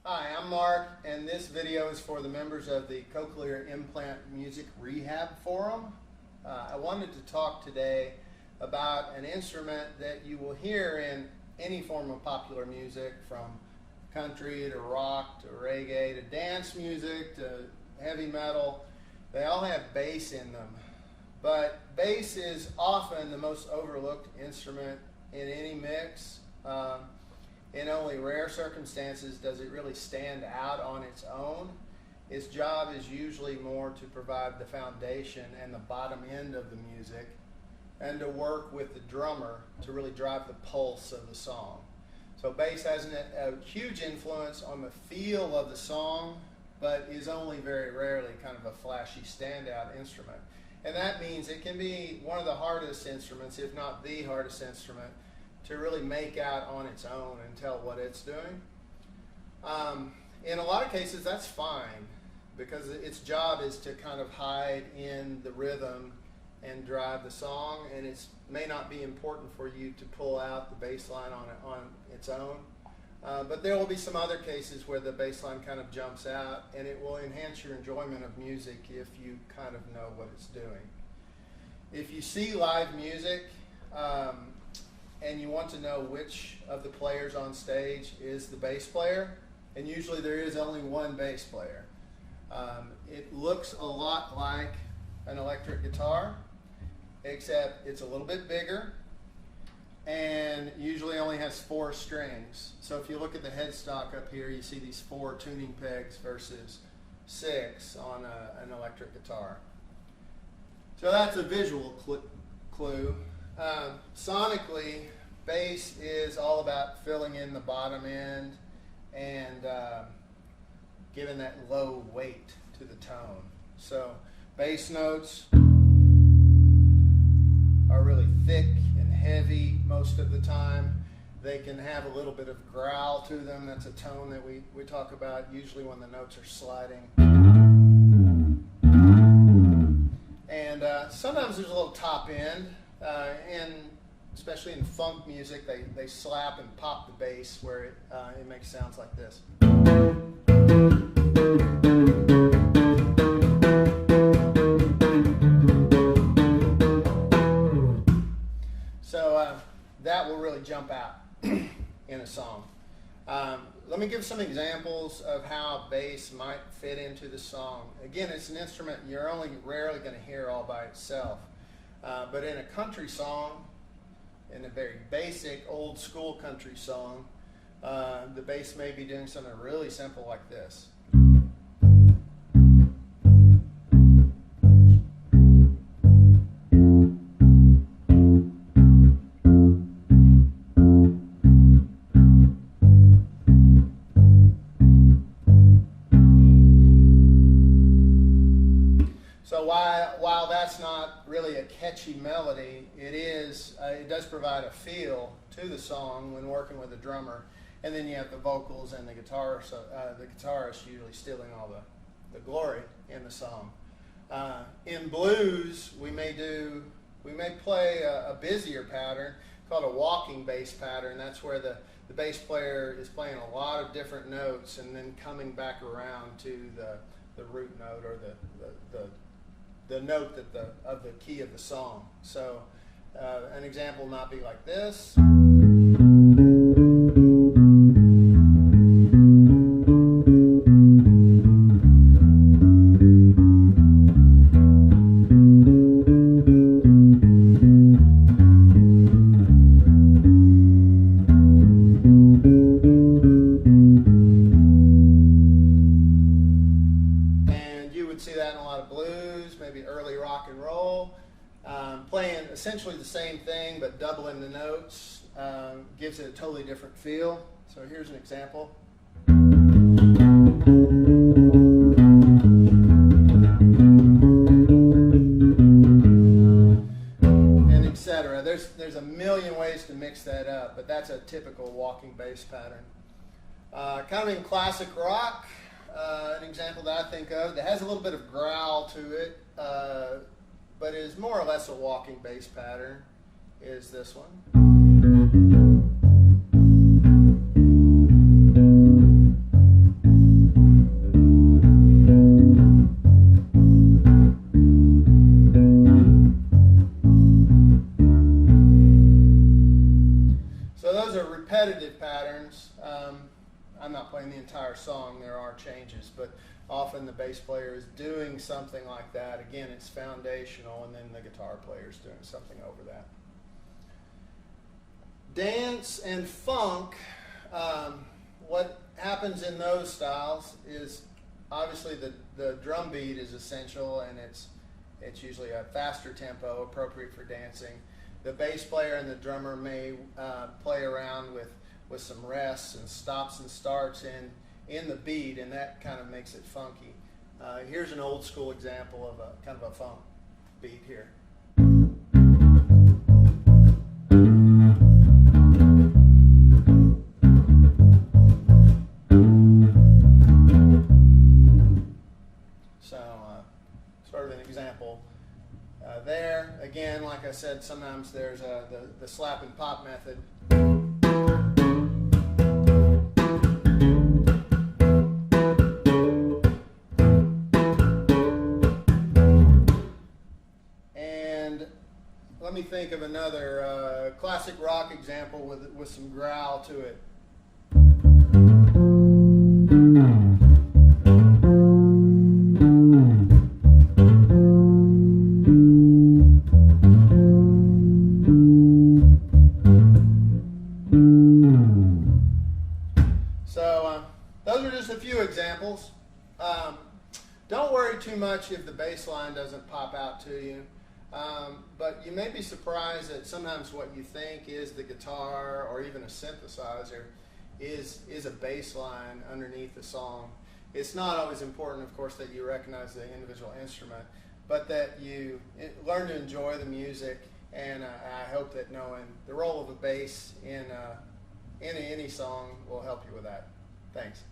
Hi, I'm Mark, and this video is for the members of the Cochlear Implant Music Rehab Forum. I wanted to talk today about an instrument that you will hear in any form of popular music, from country to rock to reggae to dance music to heavy metal. They all have bass in them, but bass is often the most overlooked instrument in any mix. In only rare circumstances does it really stand out on its own. Its job is usually more to provide the foundation and the bottom end of the music, and to work with the drummer to really drive the pulse of the song. So bass has a huge influence on the feel of the song, but is only very rarely kind of a flashy standout instrument. And that means it can be one of the hardest instruments, if not the hardest instrument, to really make out on its own and tell what it's doing. In a lot of cases, that's fine, because its job is to kind of hide in the rhythm and drive the song, and it may not be important for you to pull out the bass line on its own. But there will be some other cases where the bass line kind of jumps out, and it will enhance your enjoyment of music if you kind of know what it's doing. If you see live music, and you want to know which of the players on stage is the bass player, and usually there is only one bass player. It looks a lot like an electric guitar, except it's a little bit bigger and usually only has 4 strings. So if you look at the headstock up here, you see these 4 tuning pegs versus 6 on an electric guitar. So that's a visual clue. Sonically, bass is all about filling in the bottom end and giving that low weight to the tone. So bass notes are really thick and heavy most of the time. They can have a little bit of growl to them. That's a tone that we talk about usually when the notes are sliding. And sometimes there's a little top end, and especially in funk music, they slap and pop the bass where it makes sounds like this. So that will really jump out in a song. Let me give some examples of how bass might fit into the song. Again, it's an instrument you're only rarely going to hear all by itself. But in a country song, in a very basic, old school country song, the bass may be doing something really simple like this. So while that's not really a catchy melody, it does provide a feel to the song when working with a drummer. And then you have the vocals and the guitar, so the guitarist usually stealing all the glory in the song. In blues, we may play a busier pattern called a walking bass pattern. That's where the bass player is playing a lot of different notes and then coming back around to the root note, or the note of the key of the song. So an example might be like this. See that in a lot of blues, maybe early rock and roll. Playing essentially the same thing but doubling the notes gives it a totally different feel. So here's an example. And etc. There's a million ways to mix that up, but that's a typical walking bass pattern. Kind of in classic rock, an example that I think of that has a little bit of growl to it, but is more or less a walking bass pattern, is this one. I'm not playing the entire song, there are changes, but often the bass player is doing something like that. Again, it's foundational, and then the guitar player is doing something over that. Dance and funk, what happens in those styles is obviously the drum beat is essential, and it's usually a faster tempo appropriate for dancing. The bass player and the drummer may play around with some rests and stops and starts in the beat, and that kind of makes it funky. Here's an old school example of a kind of a funk beat here. So sort of an example there. Again, like I said, sometimes there's the slap and pop method. Let me think of another classic rock example with some growl to it. So those are just a few examples. Don't worry too much if the bass line doesn't pop out to you. But you may be surprised that sometimes what you think is the guitar or even a synthesizer is a bass line underneath the song. It's not always important, of course, that you recognize the individual instrument, but that you learn to enjoy the music, and I hope that knowing the role of a bass in any song will help you with that. Thanks.